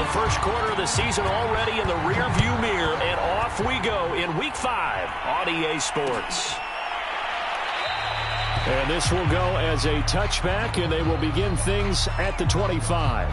The first quarter of the season already in the rearview mirror, and off we go in Week 5 on EA Sports. And this will go as a touchback, and they will begin things at the 25.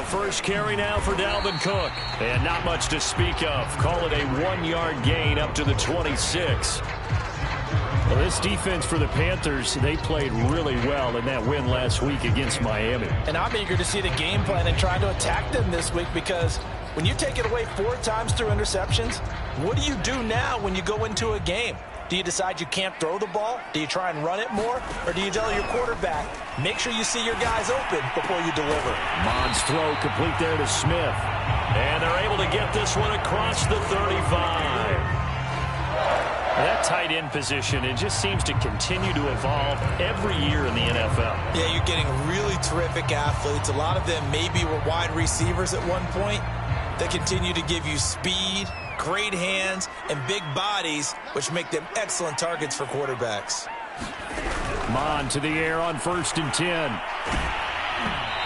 First carry now for Dalvin Cook. And not much to speak of. Call it a 1-yard gain up to the 26. Well, this defense for the Panthers, they played really well in that win last week against Miami. And I'm eager to see the game plan and try to attack them this week, because when you take it away 4 times through interceptions, what do you do now when you go into a game? Do you decide you can't throw the ball? Do you try and run it more? Or do you tell your quarterback, make sure you see your guys open before you deliver? Mond's throw complete there to Smith. And they're able to get this one across the 35. That tight end position, it just seems to continue to evolve every year in the NFL. Yeah, you're getting really terrific athletes. A lot of them maybe were wide receivers at one point. They continue to give you speed, great hands, and big bodies, which make them excellent targets for quarterbacks. Mond to the air on 1st and 10.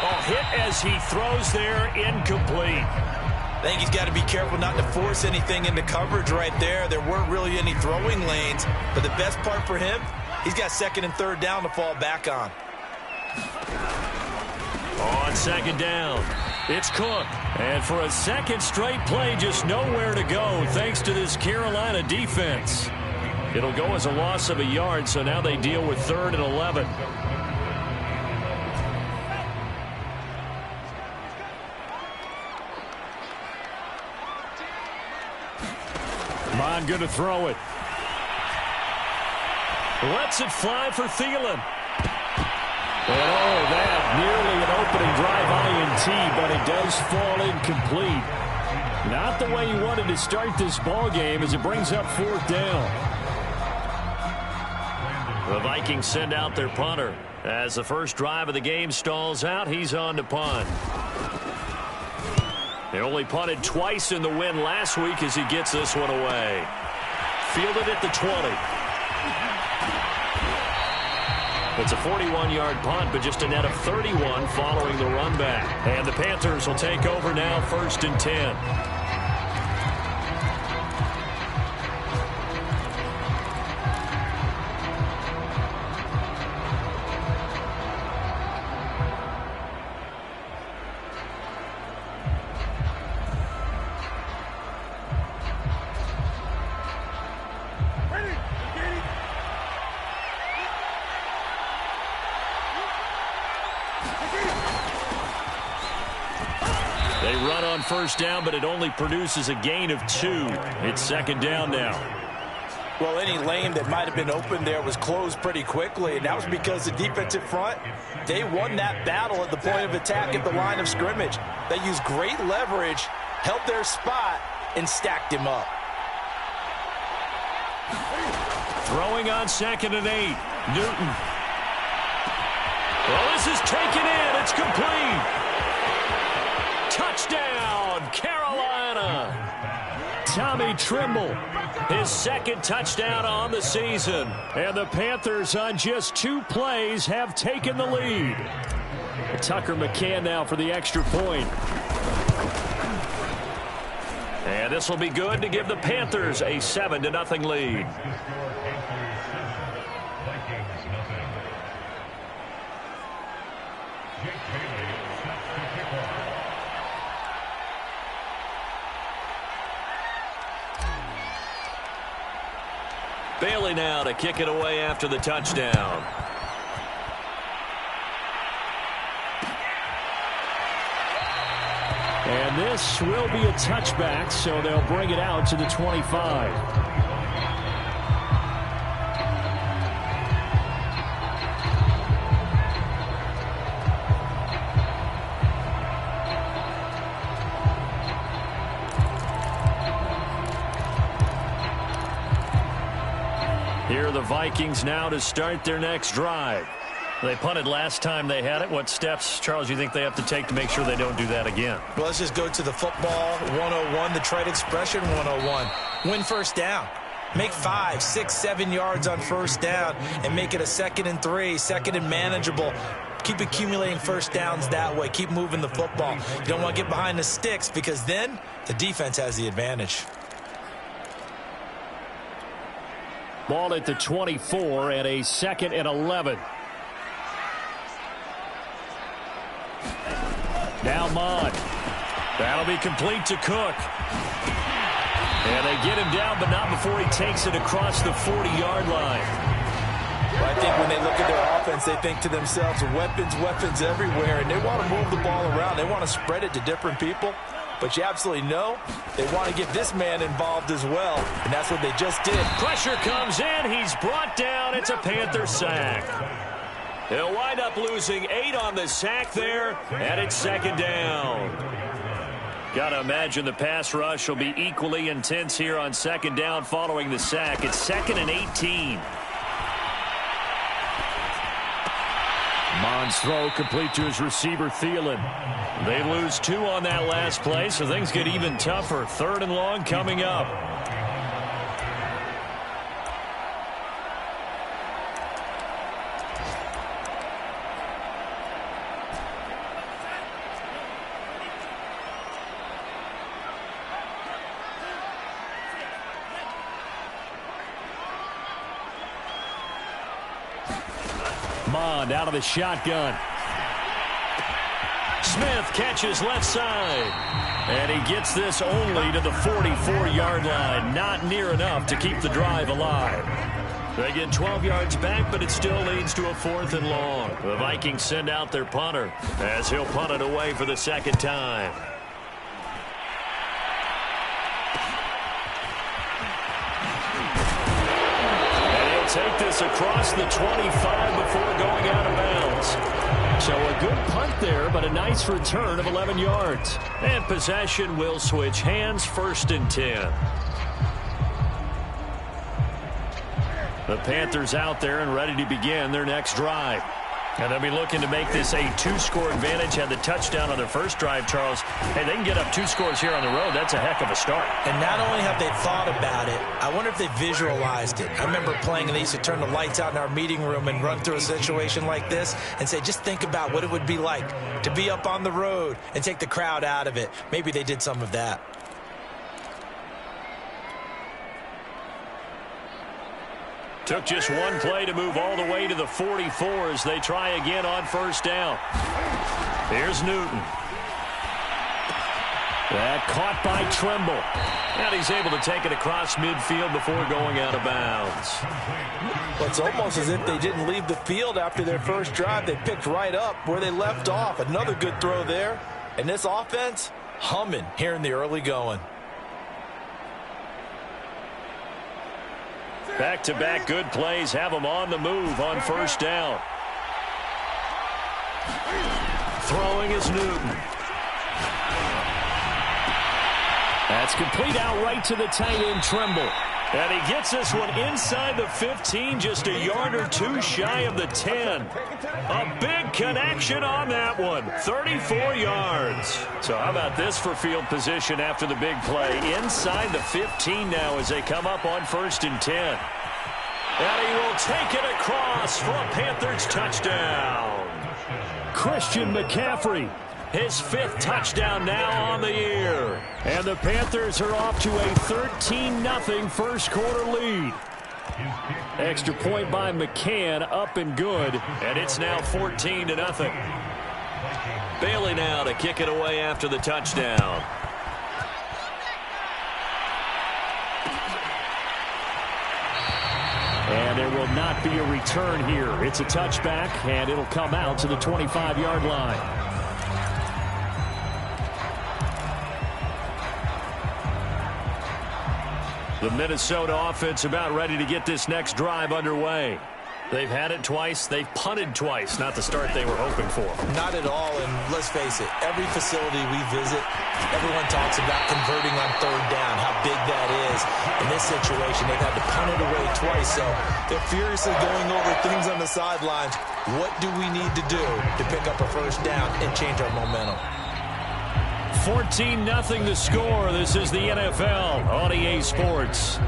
Oh, hit as he throws there, incomplete. I think he's got to be careful not to force anything into coverage right there. There weren't really any throwing lanes, but the best part for him, he's got 2nd and 3rd down to fall back on. On 2nd down, it's Cook. And for a second straight play, just nowhere to go thanks to this Carolina defense. It'll go as a loss of a yard, so now they deal with 3rd and 11. Mond going to throw it. Lets it fly for Thielen. Oh, that nearly an opening drive INT, but it does fall incomplete. Not the way you wanted to start this ball game as it brings up 4th down. The Vikings send out their punter. As the first drive of the game stalls out, he's on to punt. They only punted twice in the win last week as he gets this one away. Fielded at the 20. It's a 41-yard punt, but just a net of 31 following the run back. And the Panthers will take over now, 1st and 10. They run on 1st down, but it only produces a gain of 2. It's 2nd down now. Well, any lane that might have been open there was closed pretty quickly, and that was because the defensive front, they won that battle at the point of attack at the line of scrimmage. They used great leverage, held their spot, and stacked him up. Throwing on 2nd and 8. Newton. Well, this is taken in. It's complete. Touchdown, Carolina. Tommy Tremble, his 2nd touchdown on the season. And the Panthers on just 2 plays have taken the lead. Tucker McCann now for the extra point. And this will be good to give the Panthers a 7-0 lead. Bailey now to kick it away after the touchdown. And this will be a touchback, so they'll bring it out to the 25. Here are the Vikings now to start their next drive. They punted last time they had it. What steps, Charles, do you think they have to take to make sure they don't do that again? Well, let's just go to the football 101, the trade expression 101. Win first down. Make 5, 6, 7 yards on first down and make it a 2nd and 3, 2nd and manageable. Keep accumulating first downs that way. Keep moving the football. You don't want to get behind the sticks because then the defense has the advantage. Ball at the 24 and a 2nd and 11. Now Mond. That'll be complete to Cook. And they get him down, but not before he takes it across the 40-yard line. Well, I think when they look at their offense, they think to themselves, weapons, weapons everywhere, and they want to move the ball around. They want to spread it to different people. But you absolutely know they want to get this man involved as well, and that's what they just did. Pressure comes in. He's brought down. It's a Panther sack. He'll wind up losing 8 on the sack there, and it's 2nd down. Got to imagine the pass rush will be equally intense here on 2nd down following the sack. It's 2nd and 18. Mond's throw complete to his receiver, Thielen. They lose 2 on that last play, so things get even tougher. 3rd and long coming up. Mond out of the shotgun. Smith catches left side. And he gets this only to the 44-yard line. Not near enough to keep the drive alive. They get 12 yards back, but it still leads to a 4th and long. The Vikings send out their punter as he'll punt it away for the 2nd time. Take this across the 25 before going out of bounds. So a good punt there, but a nice return of 11 yards. And possession will switch hands, 1st and 10. The Panthers out there and ready to begin their next drive. And they'll be looking to make this a 2-score advantage. Had the touchdown on their first drive, Charles. Hey, they can get up 2 scores here on the road. That's a heck of a start. And not only have they thought about it, I wonder if they visualized it. I remember playing, and they used to turn the lights out in our meeting room and run through a situation like this and say, just think about what it would be like to be up on the road and take the crowd out of it. Maybe they did some of that. Took just one play to move all the way to the 44 as they try again on first down. Here's Newton. That caught by Trimble. And he's able to take it across midfield before going out of bounds. Well, it's almost as if they didn't leave the field after their first drive. They picked right up where they left off. Another good throw there. And this offense, humming here in the early going. Back-to-back good plays have them on the move on first down. Throwing is Newton. That's complete outright to the tight end, Trimble. And he gets this one inside the 15, just a yard or 2 shy of the 10. A big connection on that one, 34 yards. So how about this for field position after the big play? Inside the 15 now as they come up on 1st and 10. And he will take it across for a Panthers touchdown. Christian McCaffrey. His 5th touchdown now on the year. And the Panthers are off to a 13-0 first quarter lead. Extra point by McCann, up and good. And it's now 14-0. Bailey now to kick it away after the touchdown. And there will not be a return here. It's a touchback, and it'll come out to the 25-yard line. The Minnesota offense about ready to get this next drive underway. They've had it twice. They've punted twice. Not the start they were hoping for. Not at all, and let's face it, every facility we visit, everyone talks about converting on 3rd down, how big that is. is. In this situation, they've had to punt it away twice, so they're furiously going over things on the sidelines. What do we need to do to pick up a first down and change our momentum? 14-0 the score. This is the NFL on EA Sports.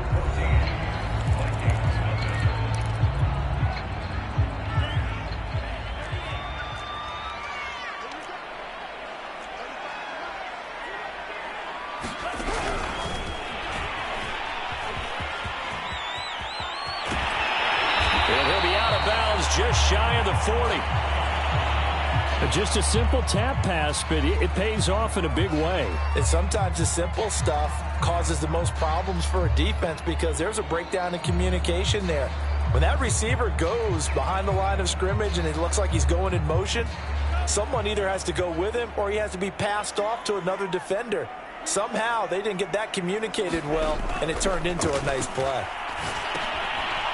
Just shy of the 40. Just a simple tap pass, but it pays off in a big way. And sometimes the simple stuff causes the most problems for a defense because there's a breakdown in communication there. When that receiver goes behind the line of scrimmage and it looks like he's going in motion, someone either has to go with him or he has to be passed off to another defender. Somehow they didn't get that communicated well, and it turned into a nice play.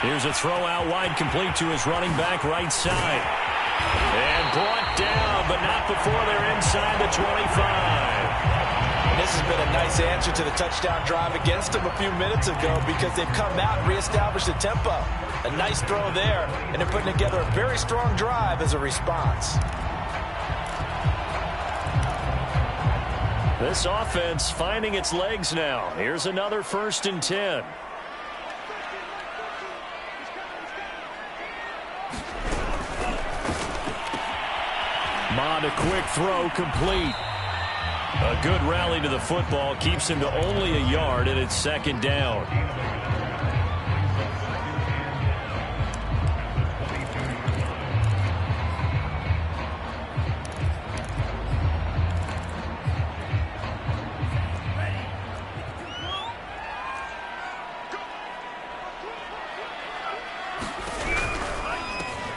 Here's a throw out wide, complete to his running back right side. And brought down, but not before they're inside the 25. And this has been a nice answer to the touchdown drive against them a few minutes ago because they've come out and reestablished the tempo. A nice throw there, and they're putting together a very strong drive as a response. This offense finding its legs now. Here's another 1st and 10. Mond, a quick throw, complete. A good rally to the football keeps him to only a yard, and it's 2nd down.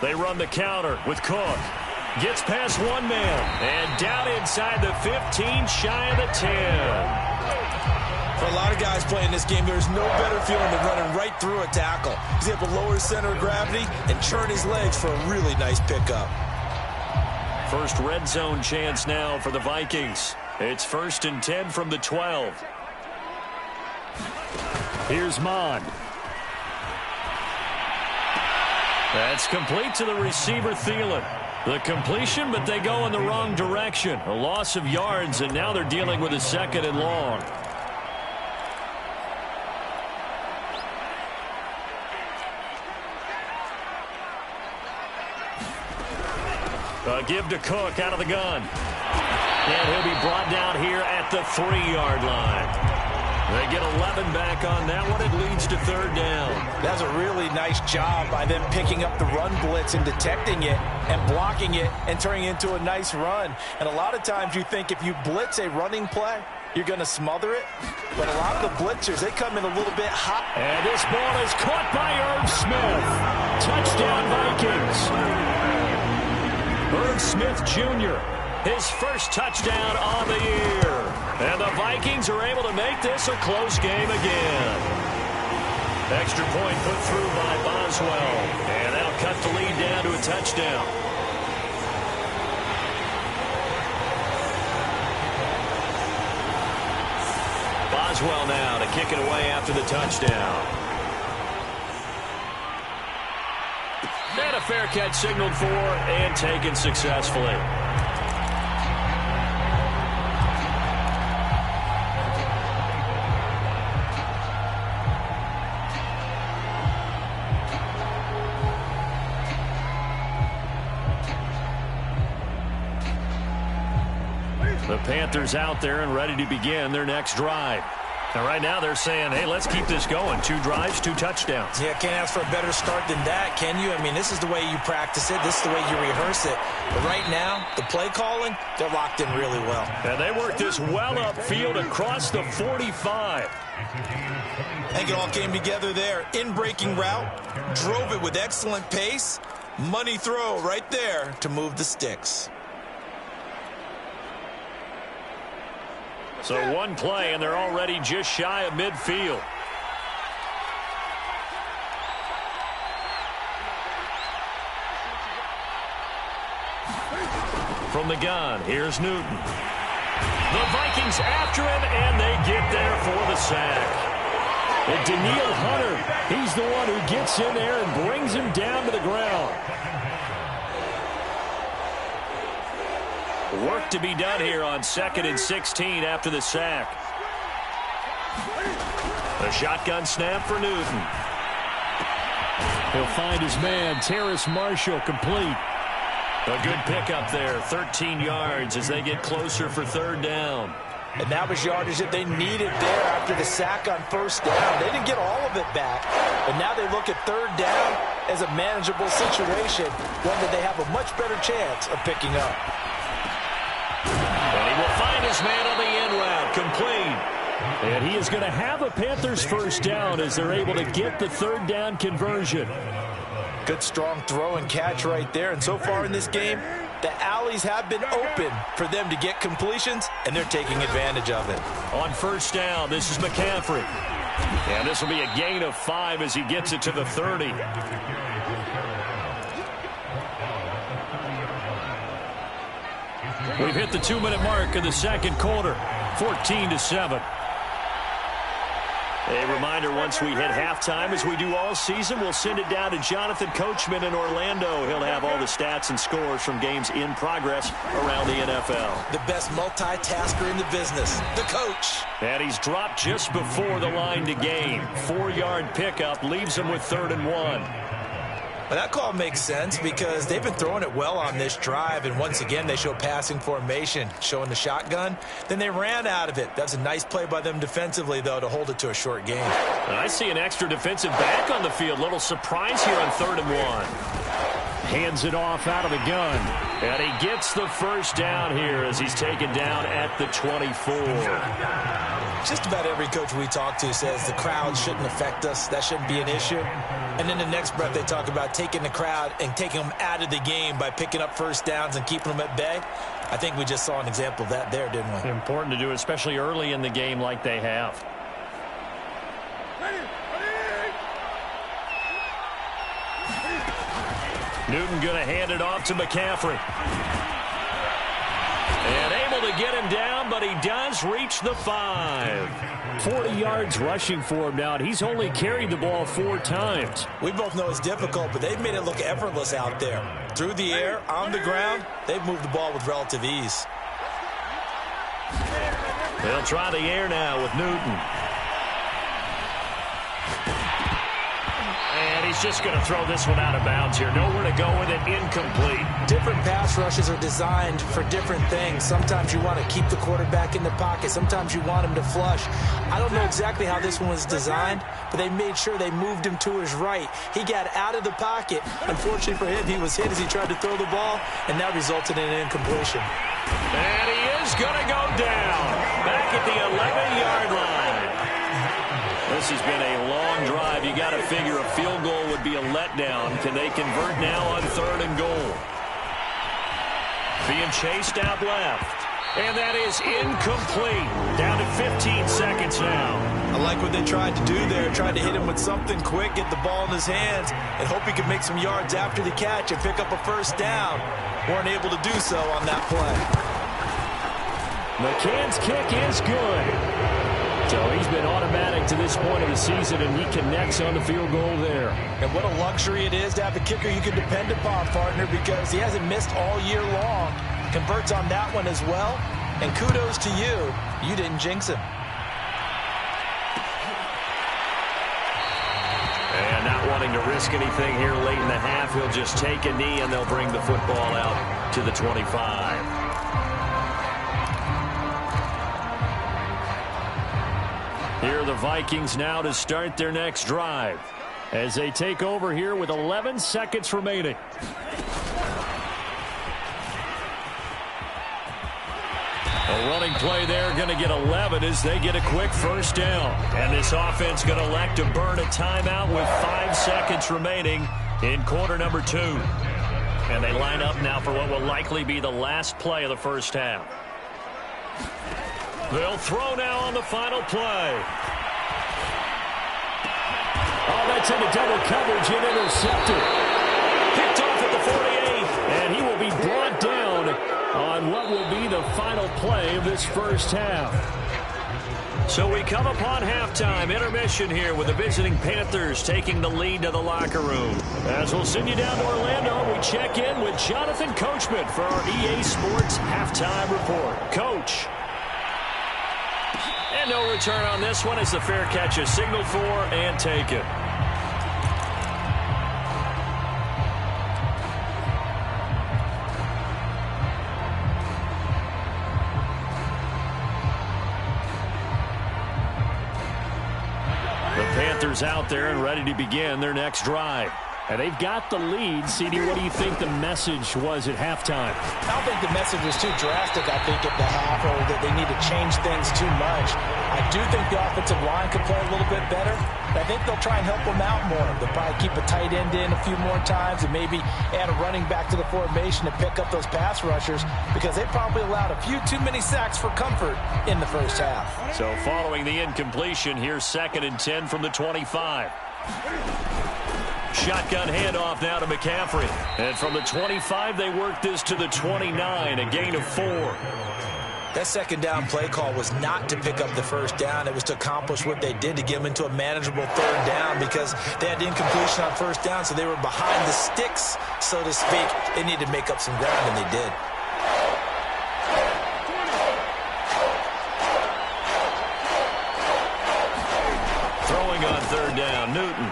They run the counter with Cook. Gets past one man, and down inside the 15, shy of the 10. For a lot of guys playing this game, there's no better feeling than running right through a tackle. He's able to lower his center of gravity and churn his legs for a really nice pickup. First red zone chance now for the Vikings. It's 1st and 10 from the 12. Here's Mond. That's complete to the receiver, Thielen. The completion, but they go in the wrong direction. A loss of yards, and now they're dealing with a 2nd and long. A give to Cook out of the gun. And he'll be brought down here at the 3-yard line. They get 11 back on that one. It leads to 3rd down. That's a really nice job by them picking up the run blitz and detecting it and blocking it and turning it into a nice run. And a lot of times you think if you blitz a running play, you're going to smother it. But a lot of the blitzers, they come in a little bit hot. And this ball is caught by Irv Smith. Touchdown, Vikings. Irv Smith Jr., his first touchdown on the year. And the Vikings are able to make this a close game again. Extra point put through by Boswell. And they'll cut the lead down to a touchdown. Boswell now to kick it away after the touchdown. And a fair catch signaled for and taken successfully. The Panthers out there and ready to begin their next drive. Now, right now they're saying, hey, let's keep this going. 2 drives, 2 touchdowns. Yeah, can't ask for a better start than that, can you? I mean, this is the way you practice it. This is the way you rehearse it. But right now, the play calling, they're locked in really well. And they work this well upfield across the 45. I think it all came together there. In-breaking route, drove it with excellent pace. Money throw right there to move the sticks. So one play, and they're already just shy of midfield. From the gun, here's Newton. The Vikings after him, and they get there for the sack. And Danielle Hunter, he's the one who gets in there and brings him down to the ground. Work to be done here on 2nd and 16 after the sack. A shotgun snap for Newton. He'll find his man, Terrace Marshall, complete. A good pickup there, 13 yards as they get closer for 3rd down. And that was yardage that they needed there after the sack on 1st down. They didn't get all of it back, but now they look at 3rd down as a manageable situation, one that they have a much better chance of picking up. And he will find his man on the end route, complete. And he is going to have a Panthers 1st down as they're able to get the 3rd down conversion. Good strong throw and catch right there. And so far in this game, the alleys have been open for them to get completions, and they're taking advantage of it. On 1st down, this is McCaffrey. And this will be a gain of 5 as he gets it to the 30. We've hit the 2-minute mark of the 2nd quarter, 14-7. A reminder, once we hit halftime, as we do all season, we'll send it down to Jonathan Coachman in Orlando. He'll have all the stats and scores from games in progress around the NFL. The best multitasker in the business, the coach. And he's dropped just before the line to gain. 4-yard pickup leaves him with 3rd and 1. Well, that call makes sense because they've been throwing it well on this drive, and once again they show passing formation, showing the shotgun. Then they ran out of it. That's a nice play by them defensively, though, to hold it to a short gain. I see an extra defensive back on the field. Little surprise here on 3rd and 1. Hands it off out of the gun. And he gets the 1st down here as he's taken down at the 24. Just about every coach we talk to says the crowd shouldn't affect us. That shouldn't be an issue. And then the next breath they talk about taking the crowd and taking them out of the game by picking up 1st downs and keeping them at bay. I think we just saw an example of that there, didn't we? Important to do, especially early in the game like they have. Newton going to hand it off to McCaffrey. And able to get him down, but he does reach the 5. 40 yards rushing for him now, and he's only carried the ball 4 times. We both know it's difficult, but they've made it look effortless out there. Through the air, on the ground, they've moved the ball with relative ease. They'll try the air now with Newton. And he's just going to throw this one out of bounds here. Nowhere to go with it. Incomplete. Different pass rushes are designed for different things. Sometimes you want to keep the quarterback in the pocket. Sometimes you want him to flush. I don't know exactly how this one was designed, but they made sure they moved him to his right. He got out of the pocket. Unfortunately for him, he was hit as he tried to throw the ball, and that resulted in an incompletion. And he is going to go down back at the 11-yard line. This has been a long drive. You got to figure a field goal would be a letdown. Can they convert now on 3rd and goal? Being chased out left. And that is incomplete. Down to 15 seconds now. I like what they tried to do there. Tried to hit him with something quick, get the ball in his hands, and hope he could make some yards after the catch and pick up a 1st down. Weren't able to do so on that play. McCann's kick is good. So he's been automatic to this point of the season, and he connects on the field goal there. And what a luxury it is to have a kicker you can depend upon, partner, because he hasn't missed all year long. Converts on that one as well. And kudos to you. You didn't jinx him. And not wanting to risk anything here late in the half, he'll just take a knee, and they'll bring the football out to the 25. Here are the Vikings now to start their next drive as they take over here with 11 seconds remaining. A running play there, going to get 11 as they get a quick 1st down. And this offense going to elect to burn a timeout with 5 seconds remaining in quarter number 2. And they line up now for what will likely be the last play of the 1st half. They'll throw now on the final play. Oh, that's into double coverage and intercepted. Picked off at the 48. And he will be brought down on what will be the final play of this 1st half. So we come upon halftime, intermission here with the visiting Panthers taking the lead to the locker room. As we'll send you down to Orlando, we check in with Jonathan Coachman for our EA Sports Halftime Report. Coach. And no return on this one as the fair catch is signaled for and taken. Panthers out there and ready to begin their next drive. And they've got the lead. CD, what do you think the message was at halftime? I don't think the message was too drastic, I think, at the half, or that they need to change things too much. I do think the offensive line could play a little bit better. I think they'll try and help them out more. They'll probably keep a tight end in a few more times and maybe add a running back to the formation to pick up those pass rushers because they probably allowed a few too many sacks for comfort in the first half. So following the incompletion, here's 2nd and 10 from the 25. Shotgun handoff now to McCaffrey. And from the 25, they work this to the 29, a gain of 4. That second down play call was not to pick up the first down. It was to accomplish what they did to get them into a manageable third down because they had incompletion on first down, so they were behind the sticks, so to speak. They needed to make up some ground, and they did. Throwing on third down, Newton.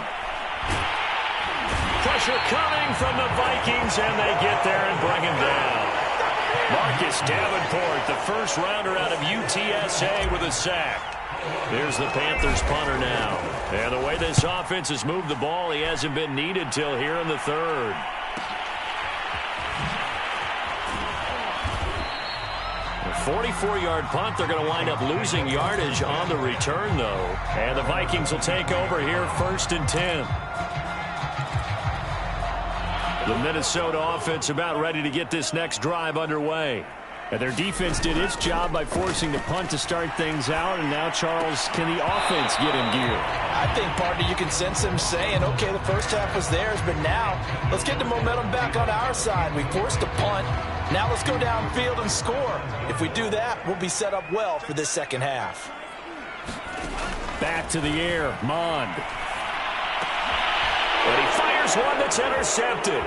Pressure coming from the Vikings, and they get there and bring him down. Marcus Davenport, the first rounder out of UTSA with a sack. Here's the Panthers punter now. And the way this offense has moved the ball, he hasn't been needed till here in the third. A 44-yard punt. They're going to wind up losing yardage on the return, though. And the Vikings will take over here 1st and 10. The Minnesota offense about ready to get this next drive underway. And their defense did its job by forcing the punt to start things out. And now, Charles, can the offense get in gear? I think, partner, you can sense them saying, okay, the first half was theirs, but now let's get the momentum back on our side. We forced a punt. Now let's go downfield and score. If we do that, we'll be set up well for this second half. Back to the air, Mond. And he fires one that's intercepted.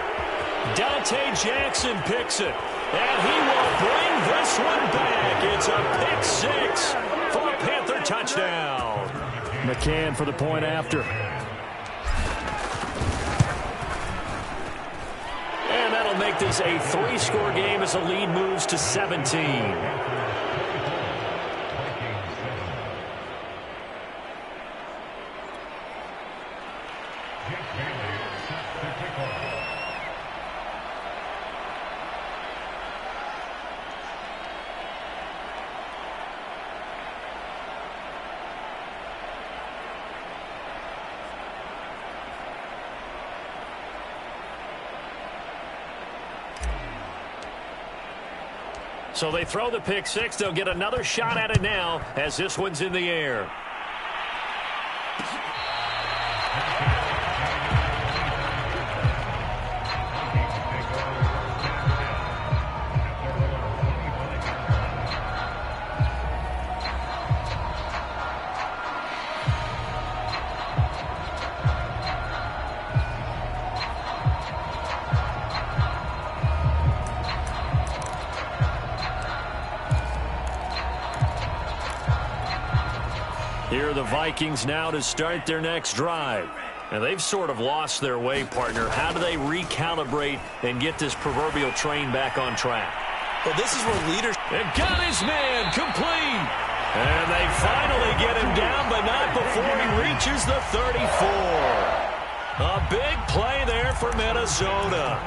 Dante Jackson picks it. And he will bring this one back. It's a pick six for a Panther touchdown. McCann for the point after. And that'll make this a 3-score game as the lead moves to 17. So they throw the pick six. They'll get another shot at it now as this one's in the air. Here are the Vikings now to start their next drive. And they've sort of lost their way, partner. How do they recalibrate and get this proverbial train back on track? Well, this is where leaders... And got his man complete. And they finally get him down, but not before he reaches the 34. A big play there for Minnesota.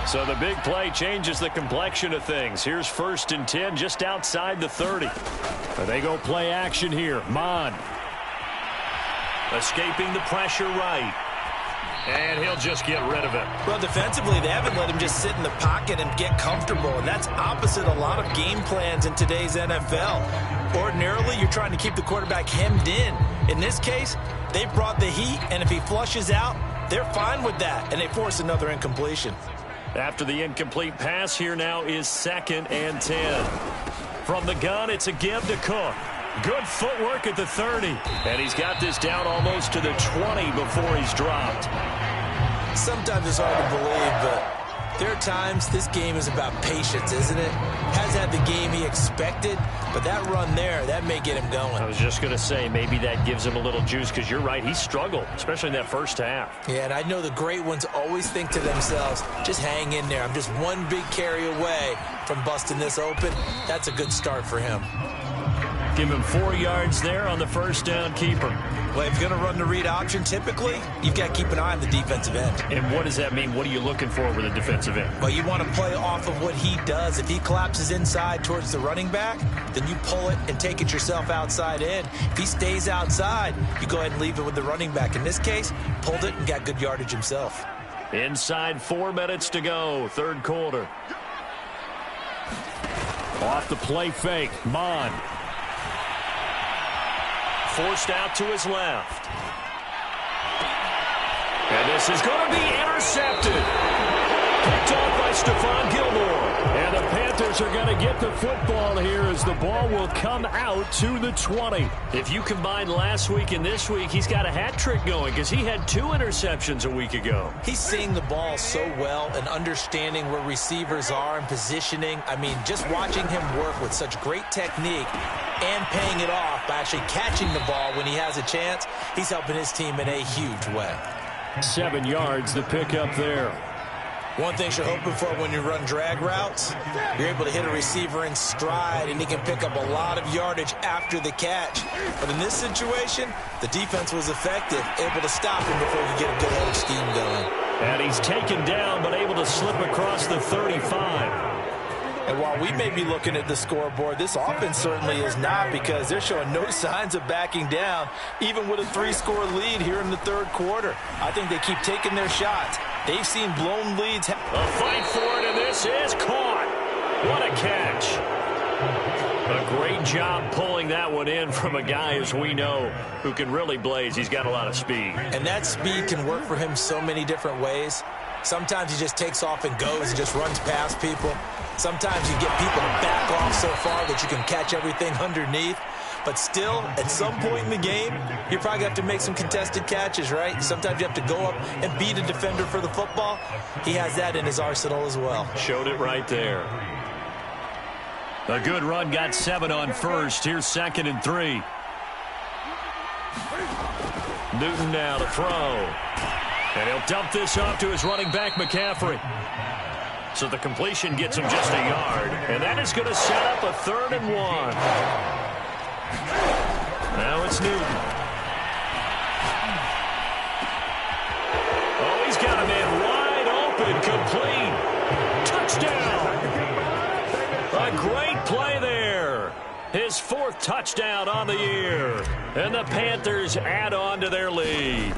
So the big play changes the complexion of things. Here's 1st and 10 just outside the 30. They go play action here. Mond. Escaping the pressure right. And he'll just get rid of it. Well, defensively, they haven't let him just sit in the pocket and get comfortable. And that's opposite a lot of game plans in today's NFL. Ordinarily, you're trying to keep the quarterback hemmed in. In this case, they brought the heat, and if he flushes out, they're fine with that. And they force another incompletion. After the incomplete pass, here now is 2nd and 10. From the gun, it's a give to Cook. Good footwork at the 30. And he's got this down almost to the 20 before he's dropped. Sometimes it's hard to believe, but there are times this game is about patience, isn't it? Hasn't had the game he expected, but that run there, that may get him going. I was just going to say, maybe that gives him a little juice, because you're right, he struggled, especially in that first half. Yeah, and I know the great ones always think to themselves, just hang in there. I'm just one big carry away from busting this open. That's a good start for him. Give him 4 yards there on the first down keeper. Well, if you're going to run the read option, typically, you've got to keep an eye on the defensive end. And what does that mean? What are you looking for with a defensive end? Well, you want to play off of what he does. If he collapses inside towards the running back, then you pull it and take it yourself outside in. If he stays outside, you go ahead and leave it with the running back. In this case, pulled it and got good yardage himself. Inside 4 minutes to go, third quarter. Off the play fake, Mond. Forced out to his left. And this is going to be intercepted. Picked off by Stephon Gilmore. And the Panthers are going to get the football here as the ball will come out to the 20. If you combine last week and this week, he's got a hat trick going because he had 2 interceptions a week ago. He's seeing the ball so well and understanding where receivers are and positioning. I mean, just watching him work with such great technique and paying it off by actually catching the ball when he has a chance, he's helping his team in a huge way. 7 yards, the pickup there. One thing you're hoping for when you run drag routes, you're able to hit a receiver in stride, and he can pick up a lot of yardage after the catch. But in this situation, the defense was effective, able to stop him before you get a good headed scheme going. And he's taken down, but able to slip across the 35. And while we may be looking at the scoreboard, this offense certainly is not, because they're showing no signs of backing down, even with a 3-score lead here in the third quarter. I think they keep taking their shots. They've seen blown leads. A fight for it, and this is caught. What a catch. A great job pulling that one in from a guy, as we know, who can really blaze. He's got a lot of speed. And that speed can work for him so many different ways. Sometimes he just takes off and goes and just runs past people. Sometimes you get people to back off so far that you can catch everything underneath. But still, at some point in the game, you're probably going to have to make some contested catches, right? Sometimes you have to go up and beat a defender for the football. He has that in his arsenal as well. Showed it right there. A good run, got 7 on first. Here's 2nd and 3. Newton now to throw. And he'll dump this off to his running back, McCaffrey. So the completion gets him just a yard. And that is going to set up a 3rd and 1. Now it's Newton. Oh, he's got a man wide open, complete. Touchdown. A great play there. His 4th touchdown on the year. And the Panthers add on to their lead.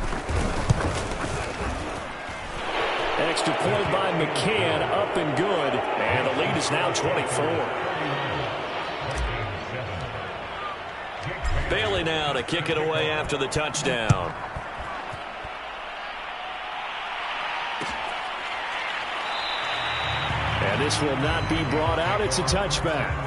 Extra point by McCann, up and good. And the lead is now 24. Bailey now to kick it away after the touchdown. And this will not be brought out. It's a touchback.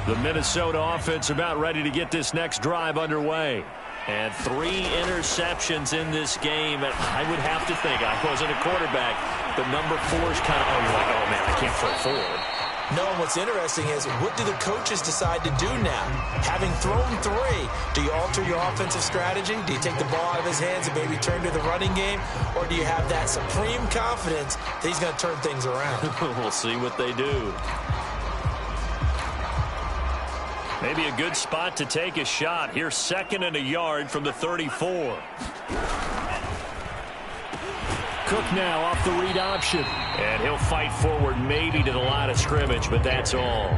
The Minnesota offense about ready to get this next drive underway. And 3 interceptions in this game. And I would have to think, I wasn't a quarterback, but number 4 is kind of, you're like, oh, man, I can't throw forward. No, and what's interesting is, what do the coaches decide to do now? Having thrown 3, do you alter your offensive strategy? Do you take the ball out of his hands and maybe turn to the running game? Or do you have that supreme confidence that he's going to turn things around? We'll see what they do. Maybe a good spot to take a shot. Here's 2nd and a yard from the 34. Cook now off the read option. And he'll fight forward maybe to the line of scrimmage, but that's all.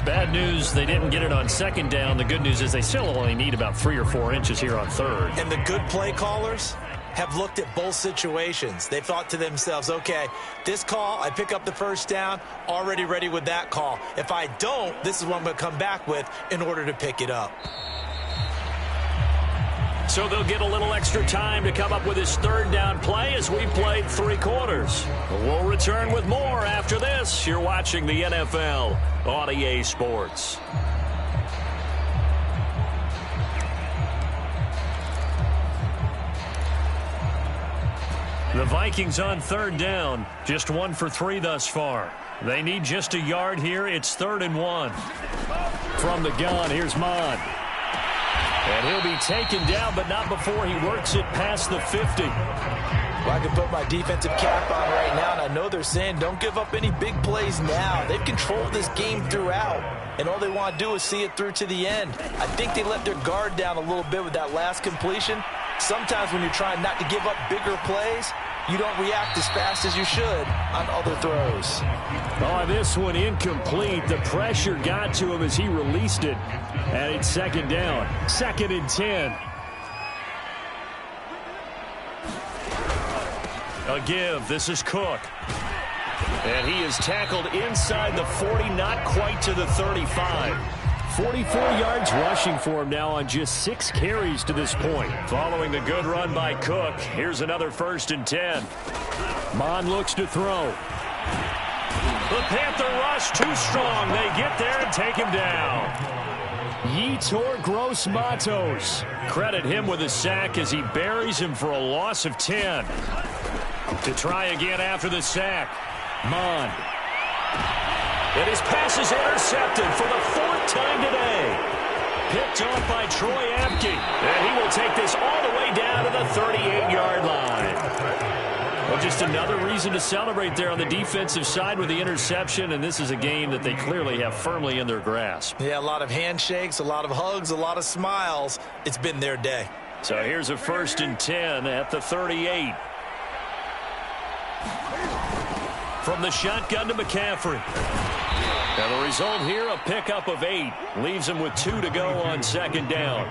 Bad news, they didn't get it on 2nd down. The good news is they still only need about 3 or 4 inches here on 3rd. And the good play callers, have looked at both situations. They've thought to themselves, okay, this call, I pick up the first down, already ready with that call. If I don't, this is what I'm going to come back with in order to pick it up. So they'll get a little extra time to come up with his third down play as we played 3 quarters. We'll return with more after this. You're watching the NFL on EA Sports. The Vikings on third down, just 1 for 3 thus far. They need just a yard here. It's 3rd and 1. From the gun, here's Mond. And he'll be taken down, but not before he works it past the 50. Well, I can put my defensive cap on right now, and I know they're saying don't give up any big plays now. They've controlled this game throughout, and all they want to do is see it through to the end. I think they let their guard down a little bit with that last completion. Sometimes when you're trying not to give up bigger plays, you don't react as fast as you should on other throws. Oh, this one incomplete. The pressure got to him as he released it. And it's 2nd down. 2nd and 10. A give. This is Cook. And he is tackled inside the 40, not quite to the 35. 44 yards rushing for him now on just 6 carries to this point. Following the good run by Cook, here's another 1st and 10. Mond looks to throw. The Panther rush too strong. They get there and take him down. Yetur Gross-Matos. Credit him with a sack as he buries him for a loss of 10. To try again after the sack. Mond. And his pass is intercepted for the 4th time today. Picked off by Troy Apke. And he will take this all the way down to the 38-yard line. Well, just another reason to celebrate there on the defensive side with the interception. And this is a game that they clearly have firmly in their grasp. Yeah, a lot of handshakes, a lot of hugs, a lot of smiles. It's been their day. So here's a 1st and 10 at the 38. From the shotgun to McCaffrey. And the result here, a pickup of 8. Leaves him with 2 to go on 2nd down.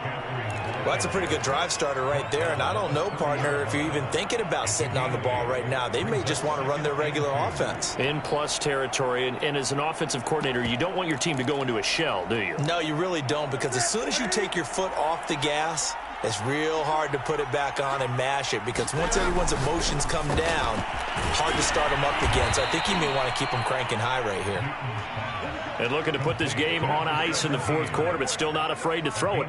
Well, that's a pretty good drive starter right there. And I don't know, partner, if you're even thinking about sitting on the ball right now. They may just want to run their regular offense. In plus territory. And as an offensive coordinator, you don't want your team to go into a shell, do you? No, you really don't. Because as soon as you take your foot off the gas, it's real hard to put it back on and mash it, because once everyone's emotions come down, hard to start them up again. So I think you may want to keep them cranking high right here. And looking to put this game on ice in the 4th quarter, but still not afraid to throw it.